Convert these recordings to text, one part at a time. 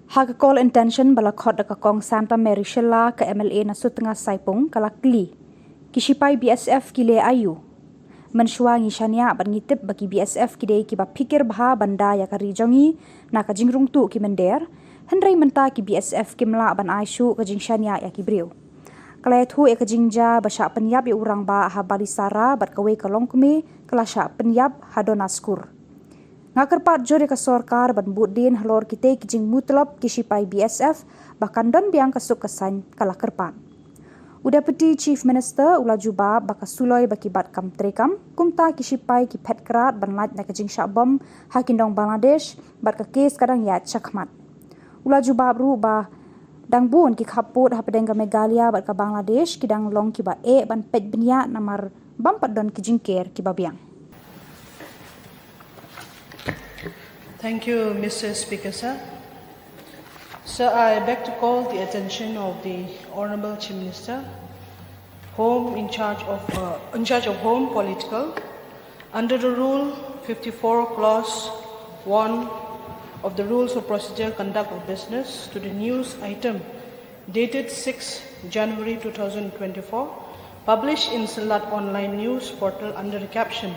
Hagakol intention balakot dakakong Santa Mary Shilla ke MLA na sutengah saipong kalak Kylli. Kishipai BSF kile ayu. Mensyua ngishania ban ngitip bagi BSF kide kiba pikir baha banda ya kari jongi na kajingrung tu ki mender. Hendrai menta ki BSF kimla ban aisyu kajing shania ya kibriu. Kalai thu e kajingja basya penyap ya urang ba ha balisara bat kawe kalong kume kelasya penyap hadonaskur. Ngakerpat jore ke sorkar ban budin halor kita kijing mutlab kishipai BSF bahkan don biang kasuk kesan kalah kerpat. Udah peti Chief Minister ula juba baka suloi baki bat kam trekam kumta kishipai ki pet kerat ban laj na kijing syabom hakindong Bangladesh bat ke kes kadang ya chakmat. Ula juba bru ba dang bun ki khaput ha pedeng Meghalaya bat ke Bangladesh kidang long ki ba ban pet benya namar bampat don kijing ker ki ba biang. Thank you, Mr. Speaker, sir. Sir, I beg to call the attention of the Honourable Chief Minister, in charge of Home Political, under the Rule 54, Clause 1 of the Rules of Procedure Conduct of Business, to the news item dated 6 January 2024, published in Samla online news portal under the caption,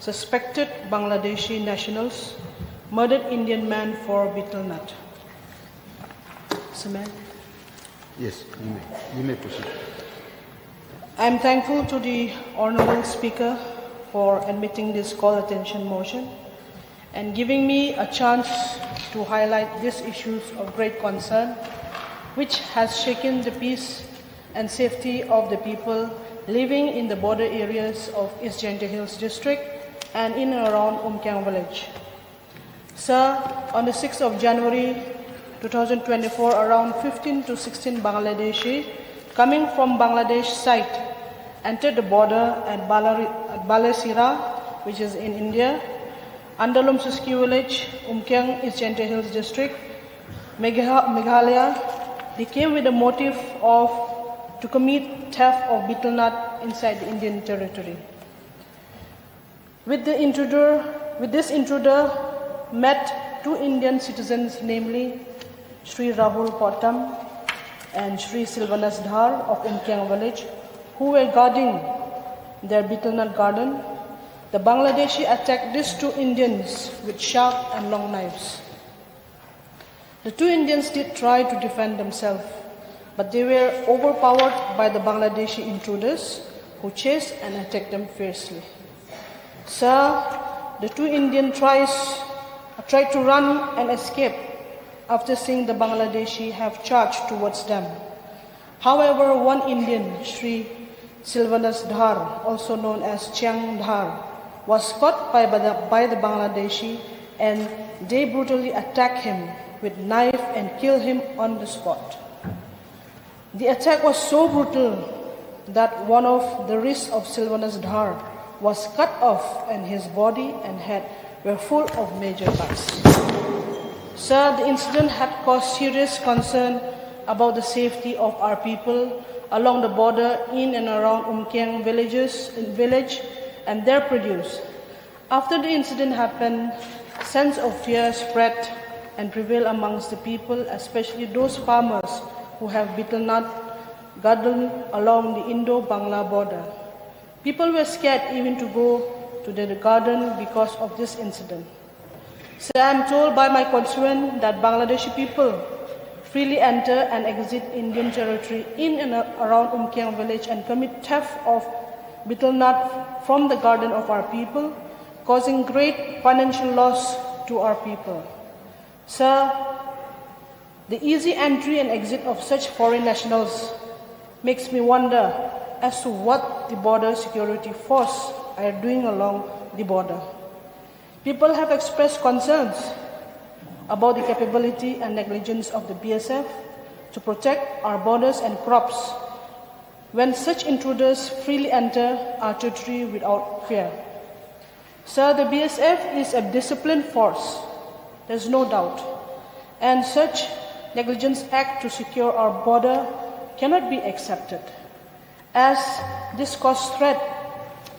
Suspected Bangladeshi Nationals Murdered Indian Man for betel nut. Samla? Yes, you may proceed. I am thankful to the Honourable Speaker for admitting this call attention motion and giving me a chance to highlight these issues of great concern which has shaken the peace and safety of the people living in the border areas of East Gentle Hills District and in and around Umkyang village. Sir, on the 6th of January 2024, around 15 to 16 Bangladeshi coming from Bangladesh site entered the border at Balasira, which is in India, Andalum Suski village, Umkyang, East Gentle Hills District, Meghalaya. They came with the motive to commit theft of betel nut inside the Indian territory. With this intruder met two Indian citizens, namely Sri Rahul Pottam and Sri Silvanas Dhar of Umkyang village, who were guarding their betel nut garden. The Bangladeshi attacked these two Indians with sharp and long knives. The two Indians did try to defend themselves, but they were overpowered by the Bangladeshi intruders who chased and attacked them fiercely. Sir, the two Indians tried to run and escape after seeing the Bangladeshi have charged towards them. However, one Indian, Sri Silvanas Dhar, also known as Chiang Dhar, was caught by the Bangladeshi and they brutally attacked him with knife and killed him on the spot. The attack was so brutal that one of the wrists of Silvanas Dhar was cut off and his body and head were full of major cuts. Sir, the incident had caused serious concern about the safety of our people along the border in and around Umkyang village and their produce. After the incident happened, sense of fear spread and prevailed amongst the people, especially those farmers who have betel nut garden along the Indo-Bangla border. People were scared even to go to the garden because of this incident. So I am told by my constituent that Bangladeshi people freely enter and exit Indian territory in and around Umkyang village and commit theft of betel nut from the garden of our people, causing great financial loss to our people. Sir, the easy entry and exit of such foreign nationals makes me wonder as to what the border security force are doing along the border. People have expressed concerns about the capability and negligence of the BSF to protect our borders and crops when such intruders freely enter our territory without fear. Sir, the BSF is a disciplined force, there's no doubt, and such negligence act to secure our border cannot be accepted, as this causes threat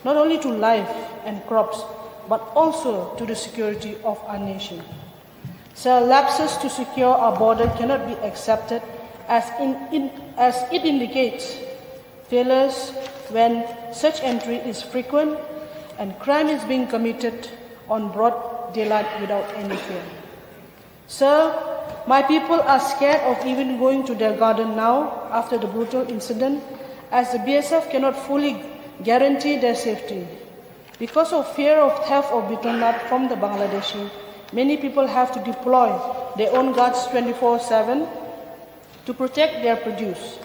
not only to life and crops, but also to the security of our nation. So lapses to secure our border cannot be accepted as it indicates failures when such entry is frequent and crime is being committed on broad daylight without any fear. Sir, my people are scared of even going to their garden now after the brutal incident, as the BSF cannot fully guarantee their safety. Because of fear of theft of betel nut from the Bangladeshi, many people have to deploy their own guards 24/7 to protect their produce.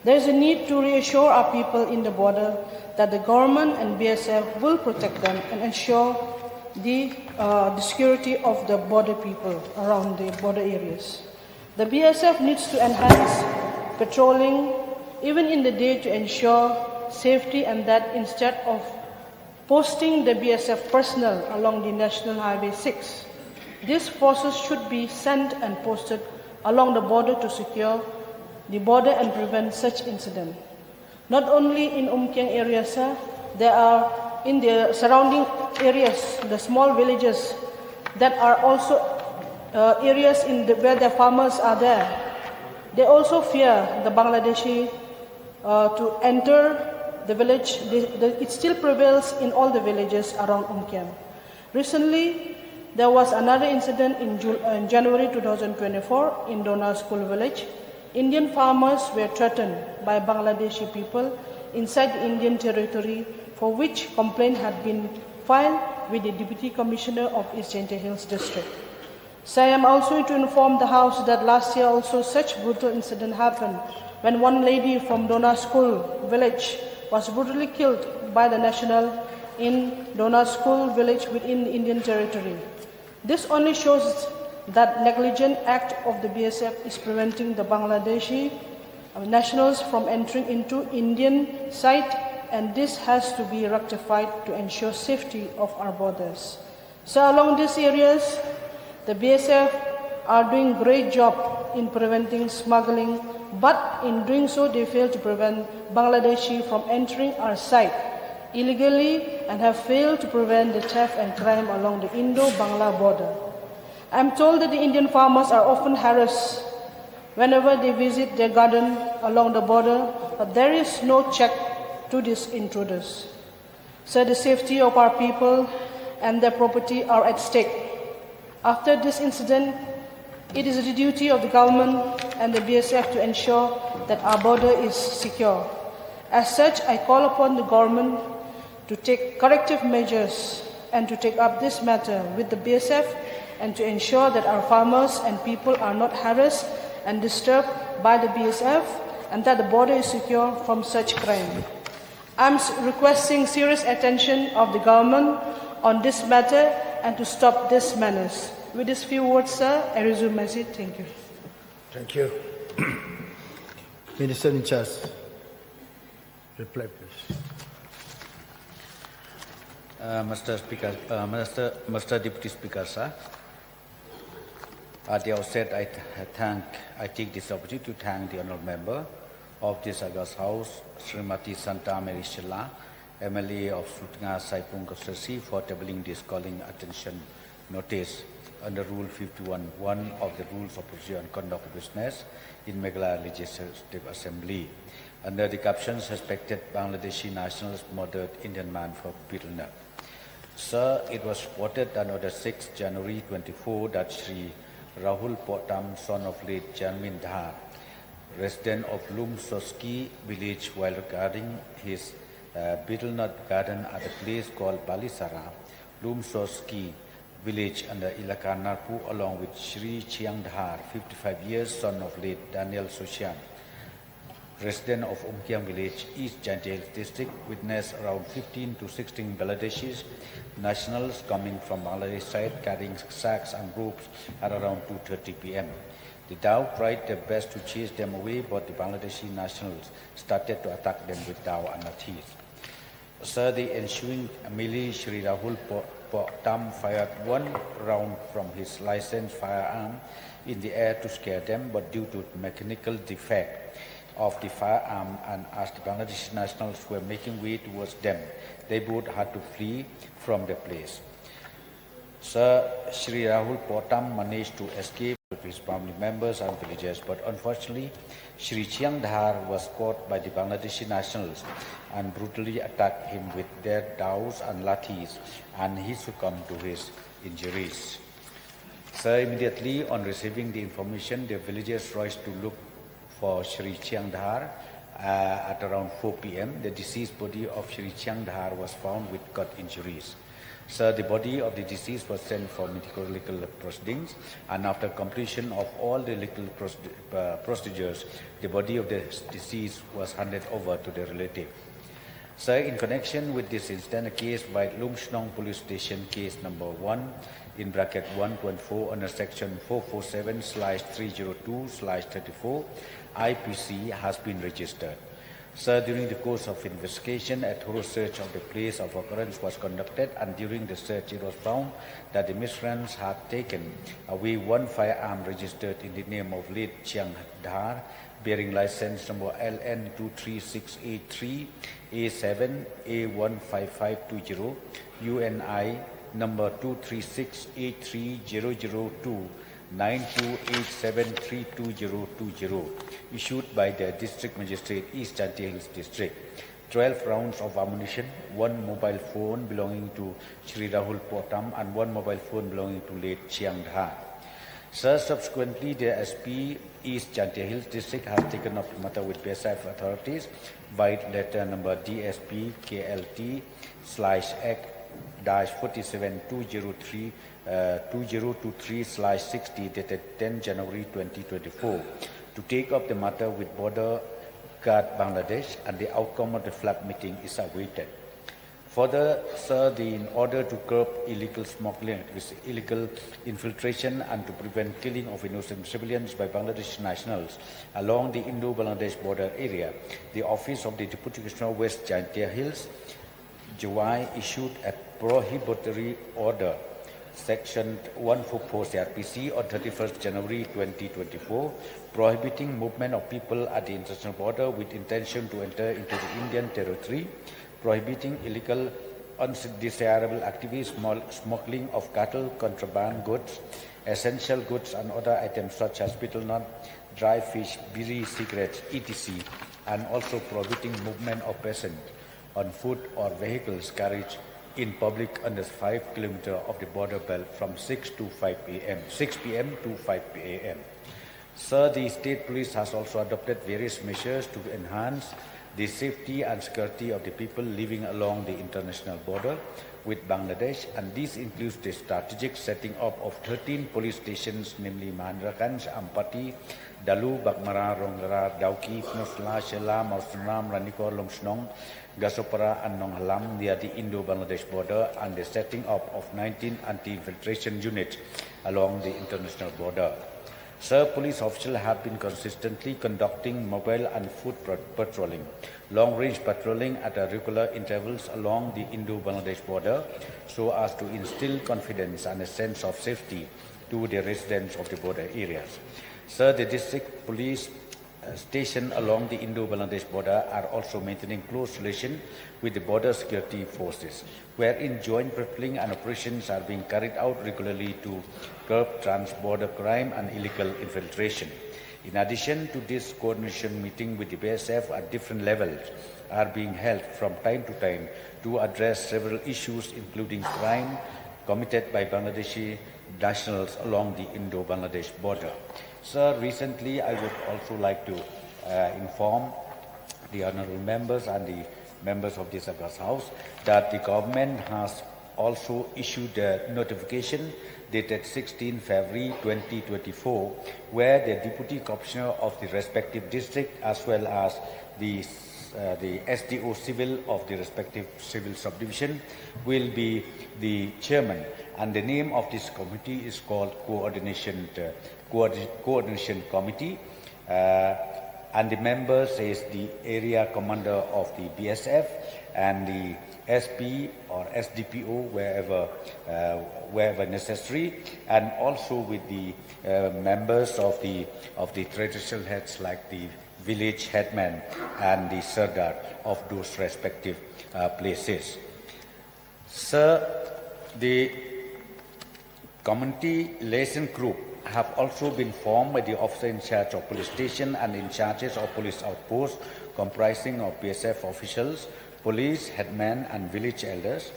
There is a need to reassure our people in the border that the government and BSF will protect them and ensure the security of the border people around the border areas. The BSF needs to enhance patrolling even in the day to ensure safety, and that instead of posting the BSF personnel along the National Highway 6, these forces should be sent and posted along the border to secure the border and prevent such incident. Not only in Umkeng area, sir, there are in the surrounding areas, the small villages that are also areas where the farmers are there. They also fear the Bangladeshi to enter the village. It still prevails in all the villages around Umkeng. Recently, there was another incident in January 2024 in Dona School village. Indian farmers were threatened by Bangladeshi people inside the Indian territory, for which complaint had been filed with the Deputy Commissioner of East Jente Hills District. So I am also to inform the House that last year also such brutal incident happened when one lady from Dona School village was brutally killed by the national in Dona School village within the Indian territory. This only shows that negligent act of the BSF is preventing the Bangladeshi nationals from entering into Indian site, and this has to be rectified to ensure safety of our borders. So along these areas, the BSF are doing great job in preventing smuggling, but in doing so, they fail to prevent Bangladeshi from entering our site illegally and have failed to prevent the theft and crime along the Indo-Bangla border. I am told that the Indian farmers are often harassed whenever they visit their garden along the border, but there is no check to these intruders. So the safety of our people and their property are at stake. After this incident, it is the duty of the government and the BSF to ensure that our border is secure. As such, I call upon the government to take corrective measures and to take up this matter with the BSF and to ensure that our farmers and people are not harassed and disturbed by the BSF and that the border is secure from such crime. I'm requesting serious attention of the government on this matter and to stop this menace. With these few words, sir, I resume my seat. Thank you. Thank you. Minister in charge, reply please. Mr. Speaker, Mr. Deputy Speaker, sir. At the outset, I take this opportunity to thank the honourable member of this August House, Srimati Santa Khubor, MLA of Sutnga Saipung Constituency, for tabling this calling attention notice under Rule 51(1) of the Rules of Procedure and Conduct of Business in Meghalaya Legislative Assembly. Under the caption, suspected Bangladeshi nationals murdered Indian man for betel nut. Sir, it was reported that on the 6th January 24 that Shri Rahul Potam, son of late Janmin Dhar, resident of Lumsoski village, while regarding his betel nut garden at a place called Balisara, Lumsoski village under Ilaka Narpu, along with Shri Chiang Dhar, 55 years, son of late Daniel Sosyan, resident of Umkeng village, East Jantel district, witnessed around 15 to 16 Bangladeshi nationals coming from Bangladesh side carrying sacks and ropes at around 2:30 p.m. The Dao tried their best to chase them away, but the Bangladeshi nationals started to attack them with Dao and lathis. Sir, the ensuing melee, Shri Rahul Potam fired one round from his licensed firearm in the air to scare them, but due to mechanical defect of the firearm, and as the Bangladeshi nationals were making way towards them, they both had to flee from the place. Sir Shri Rahul Potam managed to escape with his family members and villagers, but unfortunately, Shri Chiang Dhar was caught by the Bangladeshi nationals and brutally attacked him with their daws and lathis, and he succumbed to his injuries. Sir, immediately on receiving the information, the villagers rushed to look for Shri Chiang Dhar. At around 4 p.m., the deceased body of Shri Chiang Dhar was found with cut injuries. Sir, the body of the deceased was sent for medical proceedings, and after completion of all the legal procedures, the body of the deceased was handed over to the relative. Sir, in connection with this incident, a case by Lumshnong Police Station, case number 1, in bracket 1.4 under section 447/302/34, IPC has been registered. Sir, during the course of investigation, a thorough search of the place of occurrence was conducted, and during the search it was found that the miscreants had taken away one firearm registered in the name of late Chiang Dhar, bearing license number LN 23683 A7 A15520, UNI number 236830002 9287322020, issued by the District Magistrate, East Chantier Hills District. 12 rounds of ammunition, 1 mobile phone belonging to Shri Rahul Potam, and 1 mobile phone belonging to late Chiang Dhar. Sir, subsequently, the SP, East Chantier Hills District, has taken up the matter with BSF authorities by letter number DSP KLT/Act-47203 2023/60 dated 10 January 2024 to take up the matter with Border Guard Bangladesh, and the outcome of the flag meeting is awaited. Further, sir, in order to curb illegal smuggling, illegal infiltration, and to prevent killing of innocent civilians by Bangladeshi nationals along the Indo-Bangladesh border area, the Office of the Deputy Commissioner West Chantier Hills, July, issued a prohibitory order, Section 144 CRPC, on 31st January 2024, prohibiting movement of people at the international border with intention to enter into the Indian territory, prohibiting illegal, undesirable activities, smuggling of cattle, contraband goods, essential goods, and other items such as betel nut, dry fish, biri, cigarettes, etc., and also prohibiting movement of persons on foot or vehicles carriage in public under 5 km of the border belt from 6 p.m. to 5 p.m. Sir, the State Police has also adopted various measures to enhance the safety and security of the people living along the international border with Bangladesh, and this includes the strategic setting up of 13 police stations, namely Mahendraganj, Ampati, Dalu, Bakmara, Ronggara, Dauki, Musla, Shela, Marsunam, Ranikor, Lumshnong, Gasopara, and Nonghalam near the Indo-Bangladesh border, and the setting up of 19 anti-infiltration units along the international border. Sir, police officials have been consistently conducting mobile and foot patrolling, long-range patrolling at regular intervals along the Indo-Bangladesh border so as to instill confidence and a sense of safety to the residents of the border areas. Sir, the district police stationed along the Indo-Bangladesh border are also maintaining close relation with the border security forces, wherein joint patrolling and operations are being carried out regularly to curb trans-border crime and illegal infiltration. In addition to this, coordination meeting with the BSF at different levels are being held from time to time to address several issues, including crime committed by Bangladeshi nationals along the Indo-Bangladesh border. Sir, recently I would also like to inform the honourable members and the members of this August House that the government has also issued a notification dated 16 February 2024, where the Deputy Commissioner of the respective district as well as the SDO civil of the respective civil subdivision will be the chairman, and the name of this committee is called Coordination Committee, and the members is the area commander of the BSF and the SP or SDPO wherever necessary, and also with the members of the traditional heads like the village headman and the sardar of those respective places. Sir, the Community liaison group have also been formed by the officer in charge of police station and in charges of police outposts, comprising of BSF officials, police, headmen, and village elders.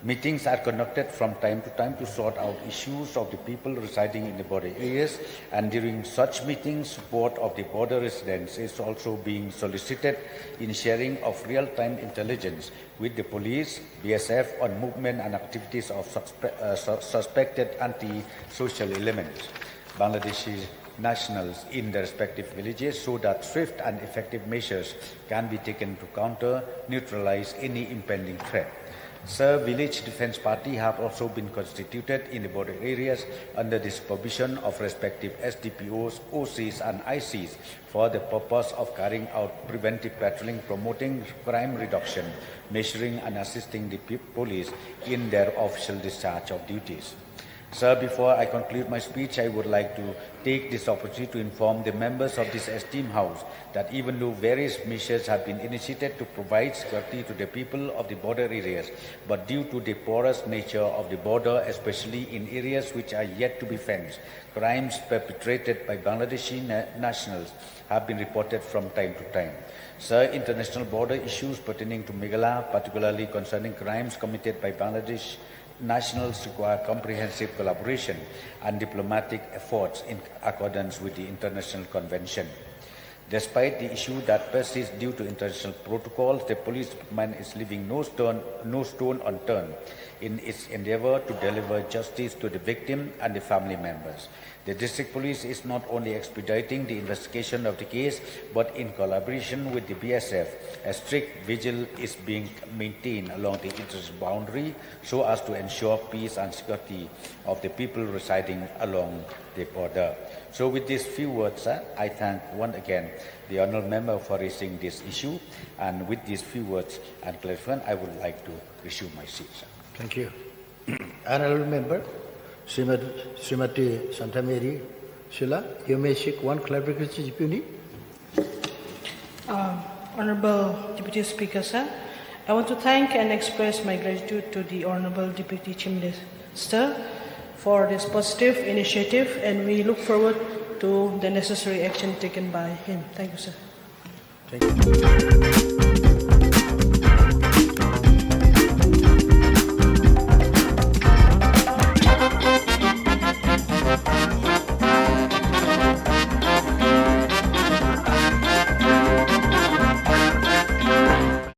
Meetings are conducted from time to time to sort out issues of the people residing in the border areas, and during such meetings, support of the border residents is also being solicited in sharing of real-time intelligence with the police, BSF on movement and activities of suspected anti-social elements. Bangladeshi nationals in their respective villages so that swift and effective measures can be taken to counter, neutralize any impending threat. Sir, village defense party have also been constituted in the border areas under the supervision of respective SDPOs, OCs and ICs for the purpose of carrying out preventive patrolling, promoting crime reduction, measuring and assisting the police in their official discharge of duties. Sir, before I conclude my speech, I would like to take this opportunity to inform the members of this esteemed House that even though various measures have been initiated to provide security to the people of the border areas, but due to the porous nature of the border, especially in areas which are yet to be fenced, crimes perpetrated by Bangladeshi nationals have been reported from time to time. Sir, international border issues pertaining to Meghalaya, particularly concerning crimes committed by Bangladesh nationals, require comprehensive collaboration and diplomatic efforts in accordance with the international convention. Despite the issue that persists due to international protocols, the police department is leaving no stone unturned in its endeavor to deliver justice to the victim and the family members. The district police is not only expediting the investigation of the case, but in collaboration with the BSF, a strict vigil is being maintained along the international boundary so as to ensure peace and security of the people residing along the border. So with these few words, sir, I thank once again the honourable member for raising this issue, and with these few words and clarification, I would like to resume my seat, sir. Thank you. Honourable member, Srimati Santa Mary Shilla, you may seek one clarification if you need. Honorable Deputy Speaker, sir, I want to thank and express my gratitude to the Honorable Deputy Chief Minister for this positive initiative, and we look forward to the necessary action taken by him. Thank you, sir. Thank you.